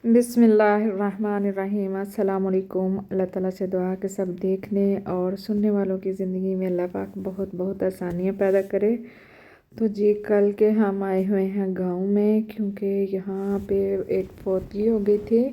बिस्मिल्लाहिर्रहमानिर्रहीम। अस्सलाम वालेकुम। अल्लाह ताला से दुआ कि सब देखने और सुनने वालों की ज़िंदगी में अल्लाह पाक बहुत बहुत आसानियाँ पैदा करे। तो जी कल के हम आए हुए हैं गांव में, क्योंकि यहाँ पे एक फौतगी हो गई थी,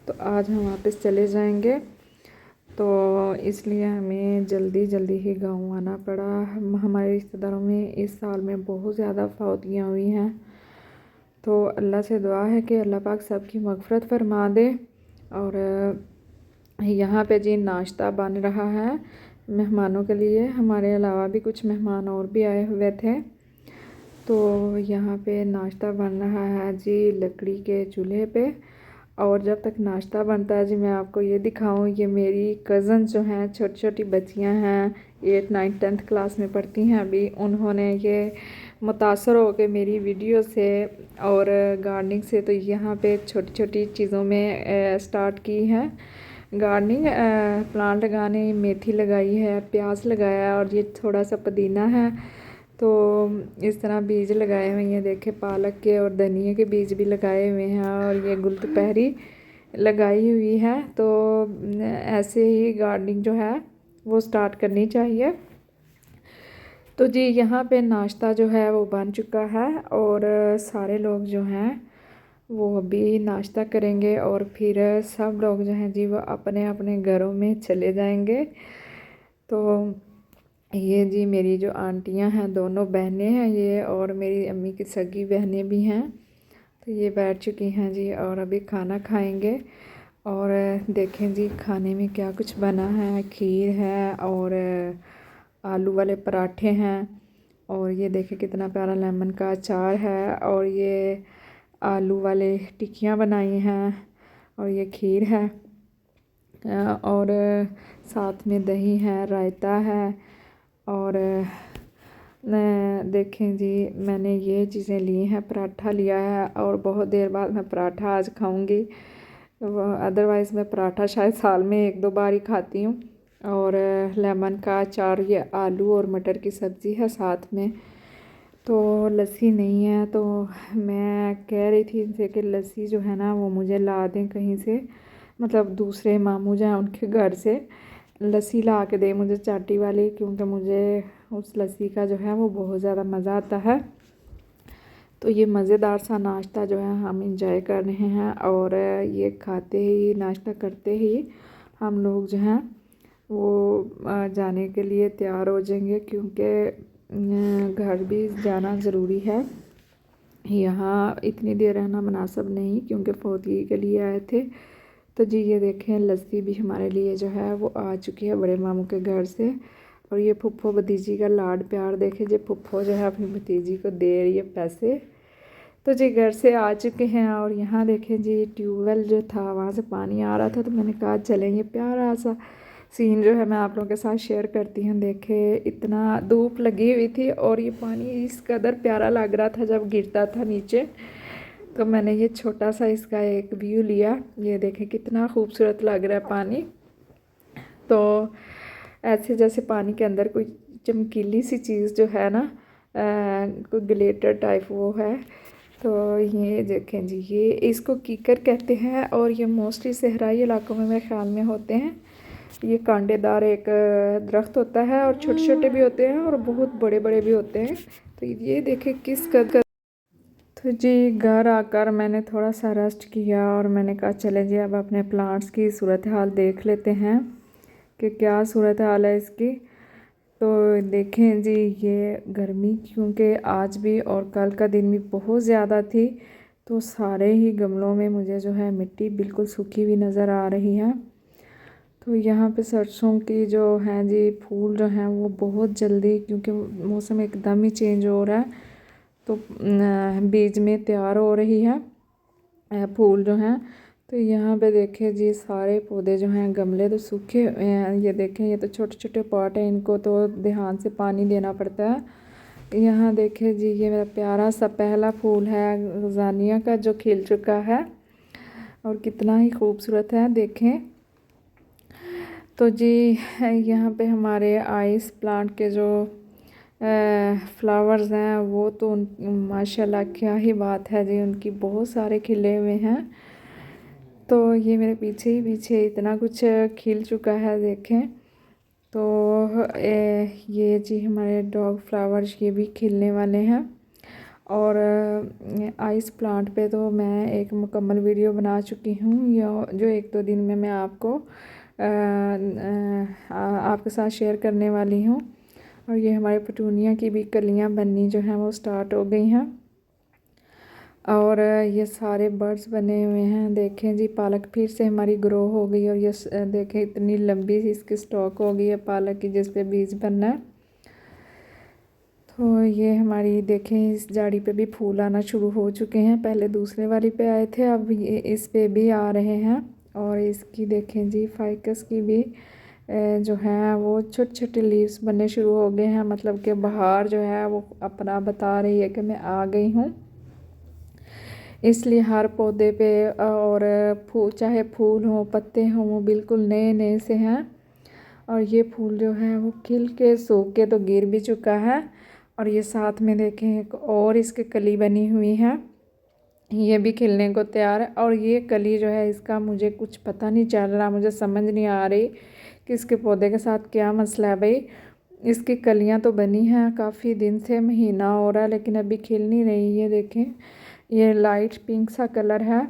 तो आज हम वापस चले जाएंगे। तो इसलिए हमें जल्दी जल्दी ही गांव आना पड़ा। हमारे रिश्तेदारों में इस साल में बहुत ज़्यादा फौतगियाँ हुई हैं, तो अल्लाह से दुआ है कि अल्लाह पाक सबकी मग़फ़िरत फरमा दे। और यहाँ पे जी नाश्ता बन रहा है मेहमानों के लिए। हमारे अलावा भी कुछ मेहमान और भी आए हुए थे, तो यहाँ पे नाश्ता बन रहा है जी लकड़ी के चूल्हे पे। और जब तक नाश्ता बनता है जी मैं आपको ये दिखाऊं, ये मेरी कज़न जो हैं, छोटी छोटी बच्चियां हैं, 8, 9, 10th क्लास में पढ़ती हैं अभी। उन्होंने ये मुतासर हो के मेरी वीडियो से और गार्डनिंग से, तो यहाँ पे छोटी छोटी चीज़ों में स्टार्ट की है गार्डनिंग। प्लांट लगाने, मेथी लगाई है, प्याज लगाया है, और ये थोड़ा सा पुदीना है। तो इस तरह बीज लगाए हुए हैं, देखे पालक के और धनिया के बीज भी लगाए हुए हैं, और ये गुलदुपहरी लगाई हुई है। तो ऐसे ही गार्डनिंग जो है वो स्टार्ट करनी चाहिए। तो जी यहाँ पे नाश्ता जो है वो बन चुका है, और सारे लोग जो हैं वो अभी नाश्ता करेंगे, और फिर सब लोग जो हैं जी वो अपने अपने घरों में चले जाएंगे। तो ये जी मेरी जो आंटियां हैं, दोनों बहनें हैं ये, और मेरी अम्मी की सगी बहनें भी हैं। तो ये बैठ चुकी हैं जी, और अभी खाना खाएंगे। और देखें जी खाने में क्या कुछ बना है। खीर है, और आलू वाले पराठे हैं, और ये देखें कितना प्यारा लेमन का अचार है, और ये आलू वाले टिक्कियाँ बनाई हैं, और ये खीर है, और साथ में दही है, रायता है। और देखें जी मैंने ये चीज़ें ली हैं, पराठा लिया है, और बहुत देर बाद मैं पराठा आज खाऊंगी। अदरवाइज़ मैं पराठा शायद साल में 1-2 बार ही खाती हूँ। और लेमन का अचार, ये आलू और मटर की सब्ज़ी है साथ में। तो लस्सी नहीं है, तो मैं कह रही थी इनसे कि लस्सी जो है ना वो मुझे ला दें कहीं से, मतलब दूसरे मामू जो हैं उनके घर से लस्सी ला के दे मुझे, चाटी वाली, क्योंकि मुझे उस लस्सी का जो है वो बहुत ज़्यादा मज़ा आता है। तो ये मज़ेदार सा नाश्ता जो है हम इंजॉय कर रहे हैं, और ये खाते ही, नाश्ता करते ही हम लोग जो हैं वो जाने के लिए तैयार हो जाएंगे, क्योंकि घर भी जाना ज़रूरी है। यहाँ इतनी देर रहना मुनासिब नहीं, क्योंकि फौतगी के लिए आए थे। तो जी ये देखें लस्सी भी हमारे लिए जो है वो आ चुकी है बड़े मामू के घर से। और ये फुफ्फो भतीजी का लाड प्यार देखें जी, फुफ्फो जो है अपनी भतीजी को दे रही है पैसे। तो जी घर से आ चुके हैं, और यहाँ देखें जी ट्यूबवेल जो था वहाँ से पानी आ रहा था, तो मैंने कहा चलें ये प्यारा सा सीन जो है मैं आप लोगों के साथ शेयर करती हूँ। देखे इतना धूप लगी हुई थी, और ये पानी इस कदर प्यारा लग रहा था जब गिरता था नीचे। तो मैंने ये छोटा सा इसका एक व्यू लिया। ये देखें कितना खूबसूरत लग रहा है पानी। तो ऐसे जैसे पानी के अंदर कोई चमकीली सी चीज़ जो है ना, कोई ग्लेटर टाइप वो है। तो ये देखें जी, ये इसको कीकर कहते हैं, और ये मोस्टली सहराई इलाकों में मेरे ख्याल में होते हैं। ये कांटेदार एक दरख्त होता है, और छोटे छोटे भी होते हैं और बहुत बड़े बड़े भी होते हैं। तो ये देखें किस कदर। तो जी घर आकर मैंने थोड़ा सा रेस्ट किया, और मैंने कहा चले जी अब अपने प्लांट्स की सूरत हाल देख लेते हैं कि क्या सूरत हाल है इसकी। तो देखें जी ये गर्मी क्योंकि आज भी और कल का दिन भी बहुत ज़्यादा थी, तो सारे ही गमलों में मुझे जो है मिट्टी बिल्कुल सूखी हुई नज़र आ रही है। तो यहाँ पे सरसों की जो हैं जी फूल जो हैं वो बहुत जल्दी, क्योंकि मौसम एकदम ही चेंज हो रहा है, तो बीज में तैयार हो रही है फूल जो हैं। तो यहाँ पे देखें जी सारे पौधे जो हैं, गमले तो सूखे हुए हैं। ये देखें ये तो छोटे छोटे पॉट हैं, इनको तो ध्यान से पानी देना पड़ता है। यहाँ देखें जी ये मेरा प्यारा सा पहला फूल है गजानिया का, जो खिल चुका है, और कितना ही खूबसूरत है देखें। तो जी यहाँ पे हमारे आइस प्लांट के जो फ्लावर्स हैं वो तो माशाल्लाह क्या ही बात है जी, उनकी बहुत सारे खिले हुए हैं। तो ये मेरे पीछे ही पीछे इतना कुछ खिल चुका है, देखें। तो ये जी हमारे डॉग फ्लावर्स ये भी खिलने वाले हैं। और आइस प्लांट पे तो मैं एक मुकम्मल वीडियो बना चुकी हूँ, जो 1-2 दिन में मैं आपको आपके साथ शेयर करने वाली हूँ। और ये हमारे पेटूनिया की भी कलियाँ बननी जो हैं वो स्टार्ट हो गई हैं। और ये सारे बर्ड्स बने हुए हैं, देखें जी। पालक फिर से हमारी ग्रो हो गई और ये देखें इतनी लंबी सी इसकी स्टॉक हो गई है पालक की, जिस पे बीज बनना है। तो ये हमारी देखें इस झाड़ी पे भी फूल आना शुरू हो चुके हैं। पहले दूसरे वाली पे आए थे, अब ये इस पे भी आ रहे हैं। और इसकी देखें जी फाइकस की भी जो है वो छोटे छोटे लीव्स बनने शुरू हो गए हैं, मतलब कि बहार जो है वो अपना बता रही है कि मैं आ गई हूँ। इसलिए हर पौधे पे और चाहे फूल हो पत्ते हों वो बिल्कुल नए नए से हैं। और ये फूल जो है वो खिल के सूख के तो गिर भी चुका है। और ये साथ में देखें एक और इसके कली बनी हुई है, ये भी खिलने को तैयार है। और ये कली जो है इसका मुझे कुछ पता नहीं चल रहा, मुझे समझ नहीं आ रही कि इसके पौधे के साथ क्या मसला है भाई। इसकी कलियां तो बनी हैं काफ़ी दिन से, महीना हो रहा है, लेकिन अभी खिल नहीं रही है। देखें ये लाइट पिंक सा कलर है।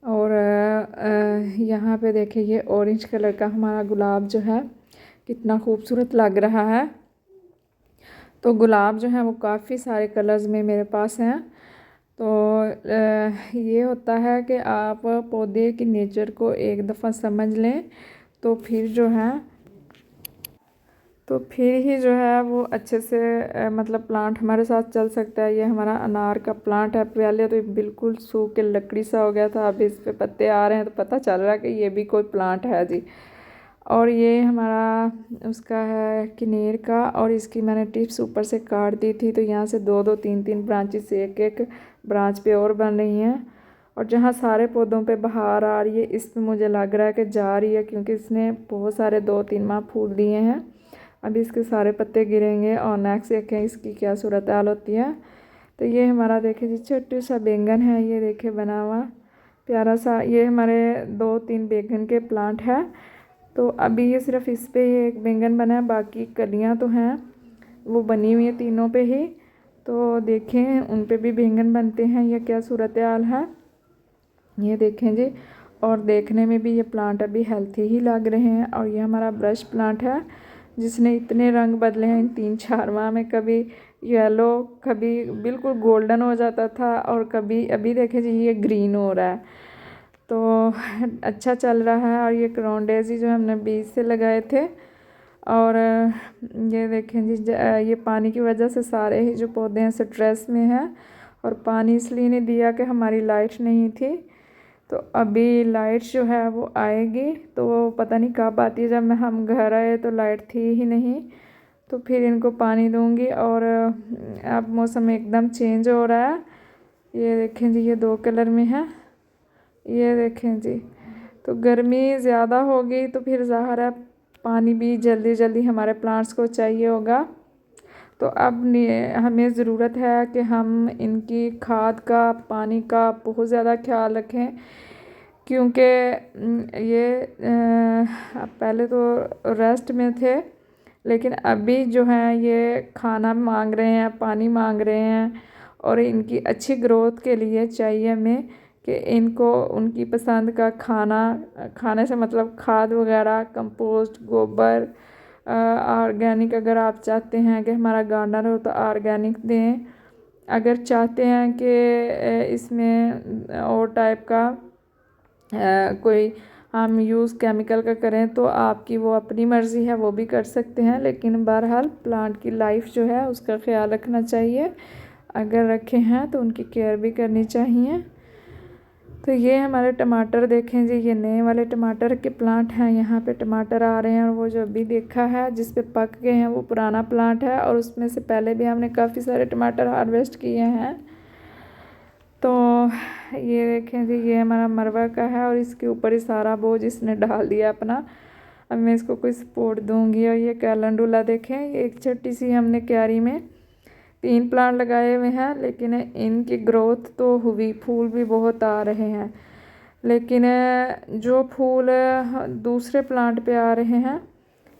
और यहाँ पे देखें ये ऑरेंज कलर का हमारा गुलाब जो है कितना खूबसूरत लग रहा है। तो गुलाब जो है वो काफ़ी सारे कलर्स में मेरे पास हैं। तो ये होता है कि आप पौधे की नेचर को एक दफ़ा समझ लें तो फिर ही जो है वो अच्छे से मतलब प्लांट हमारे साथ चल सकता है। ये हमारा अनार का प्लांट है, पहले तो ये बिल्कुल सूख के लकड़ी सा हो गया था, अभी इस पे पत्ते आ रहे हैं तो पता चल रहा है कि ये भी कोई प्लांट है जी। और ये हमारा उसका है किनेर का, और इसकी मैंने टिप्स ऊपर से काट दी थी, तो यहाँ से 2-2 3-3 ब्रांचेस से एक ब्रांच पे और बन रही हैं। और जहाँ सारे पौधों पे बहार आ रही है इसमें मुझे लग रहा है कि जा रही है, क्योंकि इसने बहुत सारे 2-3 माह फूल दिए हैं। अभी इसके सारे पत्ते गिरेंगे और नेक्स्ट देखें इसकी क्या सूरत हाल होती है। तो ये हमारा देखें जी छोटा सा बैंगन है, ये देखें बना हुआ प्यारा सा। ये हमारे 2-3 बैंगन के प्लांट है। तो अभी ये सिर्फ इस पे ही एक बैंगन बना है, बाकी कलियां तो हैं वो बनी हुई है तीनों पे ही। तो देखें उन पे भी बैंगन बनते हैं, ये क्या सूरत हाल है ये देखें जी। और देखने में भी ये प्लांट अभी हेल्थी ही लग रहे हैं। और ये हमारा ब्रश प्लांट है जिसने इतने रंग बदले हैं इन 3-4 माह में, कभी येलो कभी बिल्कुल गोल्डन हो जाता था और कभी अभी देखें जी ये ग्रीन हो रहा है। तो अच्छा चल रहा है। और ये क्राउन डेज़ी जो हमने बीज से लगाए थे। और ये देखें जी ये पानी की वजह से सारे ही जो पौधे हैं स्ट्रेस में हैं, और पानी इसलिए नहीं दिया कि हमारी लाइट नहीं थी। तो अभी लाइट जो है वो आएगी, तो वो पता नहीं कब आती है। जब हम घर आए तो लाइट थी ही नहीं, तो फिर इनको पानी दूंगी। और अब मौसम एकदम चेंज हो रहा है, ये देखें जी ये 2 कलर में है, ये देखें जी। तो गर्मी ज़्यादा होगी तो फिर ज़ाहिर है पानी भी जल्दी जल्दी हमारे प्लांट्स को चाहिए होगा। तो अब हमें ज़रूरत है कि हम इनकी खाद का पानी का बहुत ज़्यादा ख्याल रखें, क्योंकि ये पहले तो रेस्ट में थे, लेकिन अभी जो है ये खाना मांग रहे हैं, पानी मांग रहे हैं। और इनकी अच्छी ग्रोथ के लिए चाहिए हमें कि इनको उनकी पसंद का खाना खाने से मतलब खाद वगैरह, कंपोस्ट, गोबर, ऑर्गेनिक। अगर आप चाहते हैं कि हमारा गार्डनर हो तो ऑर्गेनिक दें। अगर चाहते हैं कि इसमें और टाइप का कोई हम यूज़ केमिकल का करें तो आपकी वो अपनी मर्ज़ी है, वो भी कर सकते हैं। लेकिन बहरहाल प्लांट की लाइफ जो है उसका ख्याल रखना चाहिए। अगर रखे हैं तो उनकी केयर भी करनी चाहिए। तो ये हमारे टमाटर देखें जी, ये नए वाले टमाटर के प्लांट हैं, यहाँ पे टमाटर आ रहे हैं। और वो जो अभी देखा है जिस पे पक गए हैं वो पुराना प्लांट है, और उसमें से पहले भी हमने काफ़ी सारे टमाटर हार्वेस्ट किए हैं। तो ये देखें जी ये हमारा मरवा का है, और इसके ऊपर ही सारा बोझ इसने डाल दिया अपना। अब मैं इसको कोई सपोर्ट दूंगी। और ये कैलेंडुला देखें, एक छोटी सी हमने क्यारी में 3 प्लांट लगाए हुए हैं, लेकिन इनकी ग्रोथ तो हुई, फूल भी बहुत आ रहे हैं, लेकिन जो फूल दूसरे प्लांट पे आ रहे हैं,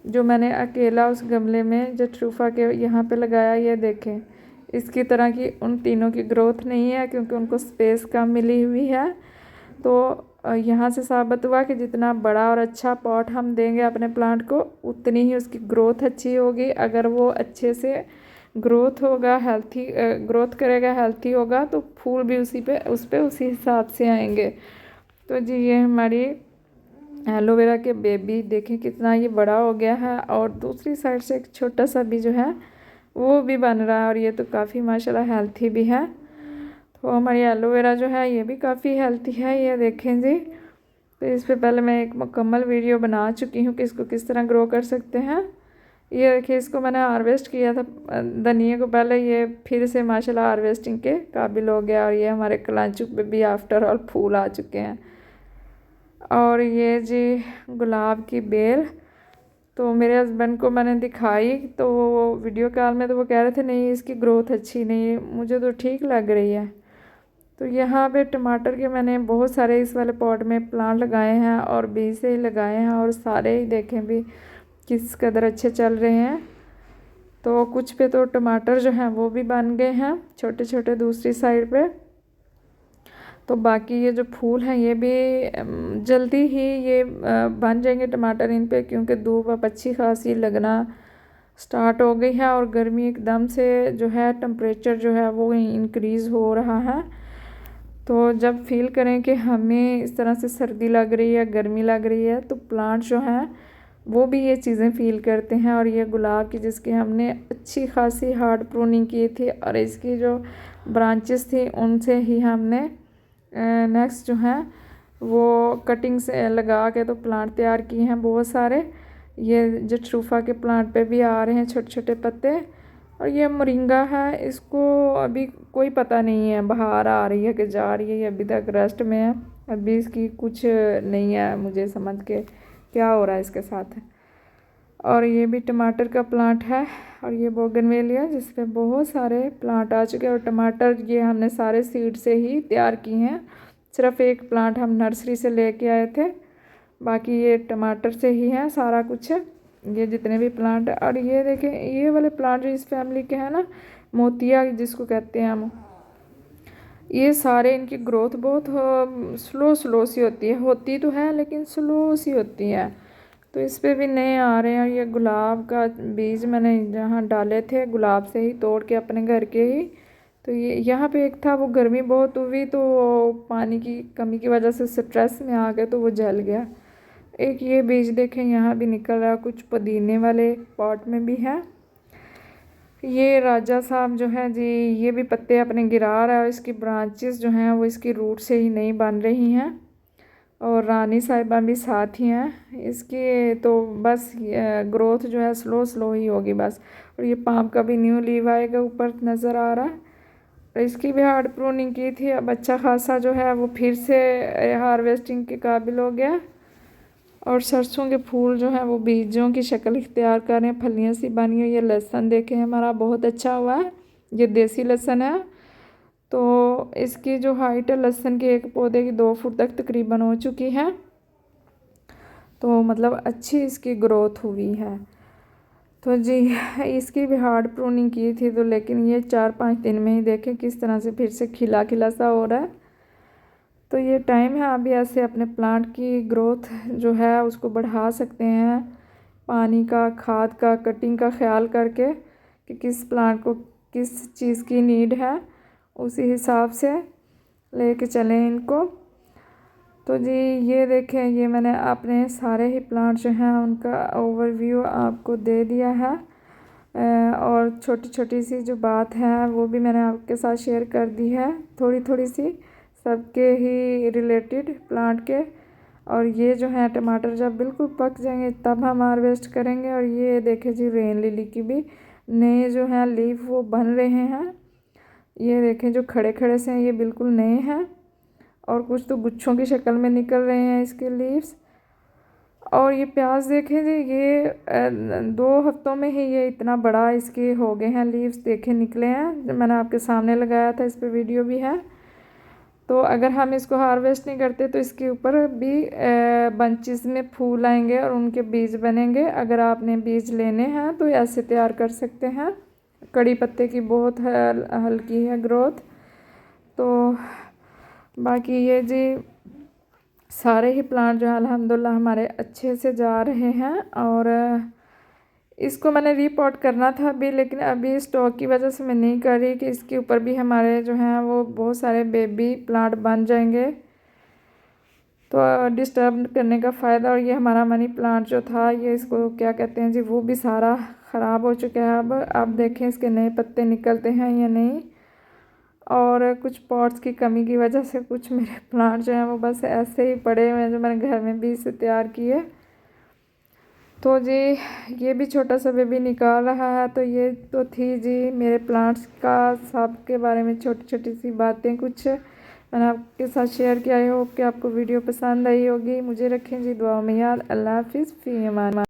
जो मैंने अकेला उस गमले में जट्रूफा के यहाँ पे लगाया, ये देखें इसकी तरह की उन तीनों की ग्रोथ नहीं है, क्योंकि उनको स्पेस कम मिली हुई है। तो यहाँ से साबित हुआ कि जितना बड़ा और अच्छा पॉट हम देंगे अपने प्लांट को, उतनी ही उसकी ग्रोथ अच्छी होगी। अगर वो अच्छे से ग्रोथ होगा, हेल्थी ग्रोथ करेगा, हेल्थी होगा, तो फूल भी उसी हिसाब से आएंगे। तो जी ये हमारी एलोवेरा के बेबी देखें कितना ये बड़ा हो गया है, और दूसरी साइड से एक छोटा सा भी जो है वो भी बन रहा है, और ये तो काफ़ी माशाल्लाह हेल्थी भी है। तो हमारी एलोवेरा जो है ये भी काफ़ी हेल्थी है, ये देखें जी। तो इस पर पहले मैं एक मुकम्मल वीडियो बना चुकी हूँ कि इसको किस तरह ग्रो कर सकते हैं। ये देखिए, इसको मैंने हार्वेस्ट किया था धनिया को पहले, ये फिर से माशाल्लाह हार्वेस्टिंग के काबिल हो गया, और ये हमारे कलांचुक पे भी आफ्टर ऑल फूल आ चुके हैं। और ये जी गुलाब की बेल, तो मेरे हस्बैंड को मैंने दिखाई, तो वो वीडियो कॉल में तो वो कह रहे थे नहीं इसकी ग्रोथ अच्छी नहीं है, मुझे तो ठीक लग रही है। तो यहाँ पे टमाटर के मैंने बहुत सारे इस वाले पॉट में प्लांट लगाए हैं, और बीज से ही लगाए हैं, और सारे ही देखें भी किस कदर अच्छे चल रहे हैं। तो कुछ पे तो टमाटर जो हैं वो भी बन गए हैं छोटे छोटे दूसरी साइड पे। तो बाकी ये जो फूल हैं ये भी जल्दी ही ये बन जाएंगे टमाटर इन पे, क्योंकि धूप अब अच्छी खासी लगना स्टार्ट हो गई है, और गर्मी एकदम से जो है टेम्परेचर जो है वो इंक्रीज़ हो रहा है। तो जब फील करें कि हमें इस तरह से सर्दी लग रही है, गर्मी लग रही है, तो प्लांट जो हैं वो भी ये चीज़ें फ़ील करते हैं। और ये गुलाब की जिसकी हमने अच्छी खासी हार्ड प्रूनिंग की थी, और इसकी जो ब्रांचेस थी उनसे ही हमने नेक्स्ट जो हैं वो कटिंग से लगा के तो प्लांट तैयार किए हैं बहुत सारे। ये जट्रूफा के प्लांट पे भी आ रहे हैं छोटे छोटे पत्ते। और ये मोरिंगा है, इसको अभी कोई पता नहीं है बाहर आ रही है कि जा रही है, ये अभी तक रेस्ट में है, अभी इसकी कुछ नहीं है मुझे समझ के क्या हो रहा है इसके साथ। और ये भी टमाटर का प्लांट है, और ये बोगनवेलिया जिस पे बहुत सारे प्लांट आ चुके हैं। और टमाटर ये हमने सारे सीड से ही तैयार किए हैं, सिर्फ एक प्लांट हम नर्सरी से लेके आए थे, बाकी ये टमाटर से ही है सारा कुछ, ये जितने भी प्लांट। और ये देखें ये वाले प्लांट जो इस फैमिली के हैं ना, मोतिया जिसको कहते हैं हम, ये सारे इनकी ग्रोथ बहुत स्लो सी होती तो है लेकिन स्लो सी होती है। तो इस पे भी नए आ रहे हैं। और ये गुलाब का बीज मैंने जहाँ डाले थे गुलाब से ही तोड़ के अपने घर के ही, तो ये यहाँ पे एक था, वो गर्मी बहुत हुई तो पानी की कमी की वजह से स्ट्रेस में आ गया तो वो जल गया। एक ये बीज देखें यहाँ भी निकल रहा, कुछ पुदीने वाले पॉट में भी है। ये राजा साहब जो है जी, ये भी पत्ते अपने गिरा रहा है, और इसकी ब्रांचेस जो हैं वो इसकी रूट से ही नहीं बन रही हैं। और रानी साहिबा भी साथ ही हैं इसकी, तो बस ग्रोथ जो है स्लो ही होगी बस। और ये पाम का भी न्यू लीव आएगा ऊपर नज़र आ रहा है। और इसकी भी हार्ड प्रूनिंग की थी, अब अच्छा खासा जो है वो फिर से हार्वेस्टिंग के काबिल हो गया। और सरसों के फूल जो हैं वो बीजों की शक्ल इख्तियार कर रहे हैं, फलियाँ सी बनी हुई। ये लहसुन देखें हमारा बहुत अच्छा हुआ है, ये देसी लहसुन है। तो इसकी जो हाइट है लहसुन के एक पौधे की 2 फुट तक तकरीबन हो चुकी है, तो मतलब अच्छी इसकी ग्रोथ हुई है। तो जी इसकी भी हार्ड प्रूनिंग की थी, तो लेकिन ये 4-5 दिन में ही देखें किस तरह से फिर से खिला खिला सा हो रहा है। तो ये टाइम है अभी ऐसे अपने प्लांट की ग्रोथ जो है उसको बढ़ा सकते हैं, पानी का, खाद का, कटिंग का ख्याल करके कि किस प्लांट को किस चीज़ की नीड है, उसी हिसाब से लेके चलें इनको। तो जी ये देखें, ये मैंने अपने सारे ही प्लांट जो हैं उनका ओवरव्यू आपको दे दिया है, और छोटी छोटी सी जो बात है वो भी मैंने आपके साथ शेयर कर दी है, थोड़ी थोड़ी सी सबके ही रिलेटेड प्लांट के। और ये जो है टमाटर जब बिल्कुल पक जाएंगे तब हम हार्वेस्ट करेंगे। और ये देखें जी रेन लिली की भी नए जो हैं लीफ वो बन रहे हैं, ये देखें जो खड़े खड़े से हैं ये बिल्कुल नए हैं, और कुछ तो गुच्छों की शक्ल में निकल रहे हैं इसके लीव्स। और ये प्याज देखें जी, ये 2 हफ्तों में ही ये इतना बड़ा इसके हो गए हैं लीव्स, देखें निकले हैं, मैंने आपके सामने लगाया था, इस पर वीडियो भी है। तो अगर हम इसको हार्वेस्ट नहीं करते तो इसके ऊपर भी बंचेस में फूल आएंगे और उनके बीज बनेंगे। अगर आपने बीज लेने हैं तो ऐसे तैयार कर सकते हैं। कड़ी पत्ते की बहुत हल्की है ग्रोथ। तो बाकी ये जी सारे ही प्लांट जो है अल्हम्दुलिल्लाह हमारे अच्छे से जा रहे हैं। और इसको मैंने रीपॉट करना था अभी, लेकिन अभी स्टॉक की वजह से मैं नहीं कर रही कि इसके ऊपर भी हमारे जो हैं वो बहुत सारे बेबी प्लांट बन जाएंगे, तो डिस्टर्ब करने का फ़ायदा। और ये हमारा मनी प्लांट जो था, ये इसको क्या कहते हैं जी, वो भी सारा ख़राब हो चुका है। अब देखें इसके नए पत्ते निकलते हैं या नहीं। और कुछ पॉट्स की कमी की वजह से कुछ मेरे प्लांट जो हैं वो बस ऐसे ही पड़े हुए हैं जो मैंने घर में भी इसे तैयार किए। तो जी ये भी छोटा सा बेबी निकाल रहा है। तो ये तो थी जी मेरे प्लांट्स का सब के बारे में छोटी छोटी सी बातें कुछ मैंने आपके साथ शेयर किया। आई होप कि आपको वीडियो पसंद आई होगी। मुझे रखें जी दुआ में याद। अल्लाह हाफिज़, फ़ी अमान।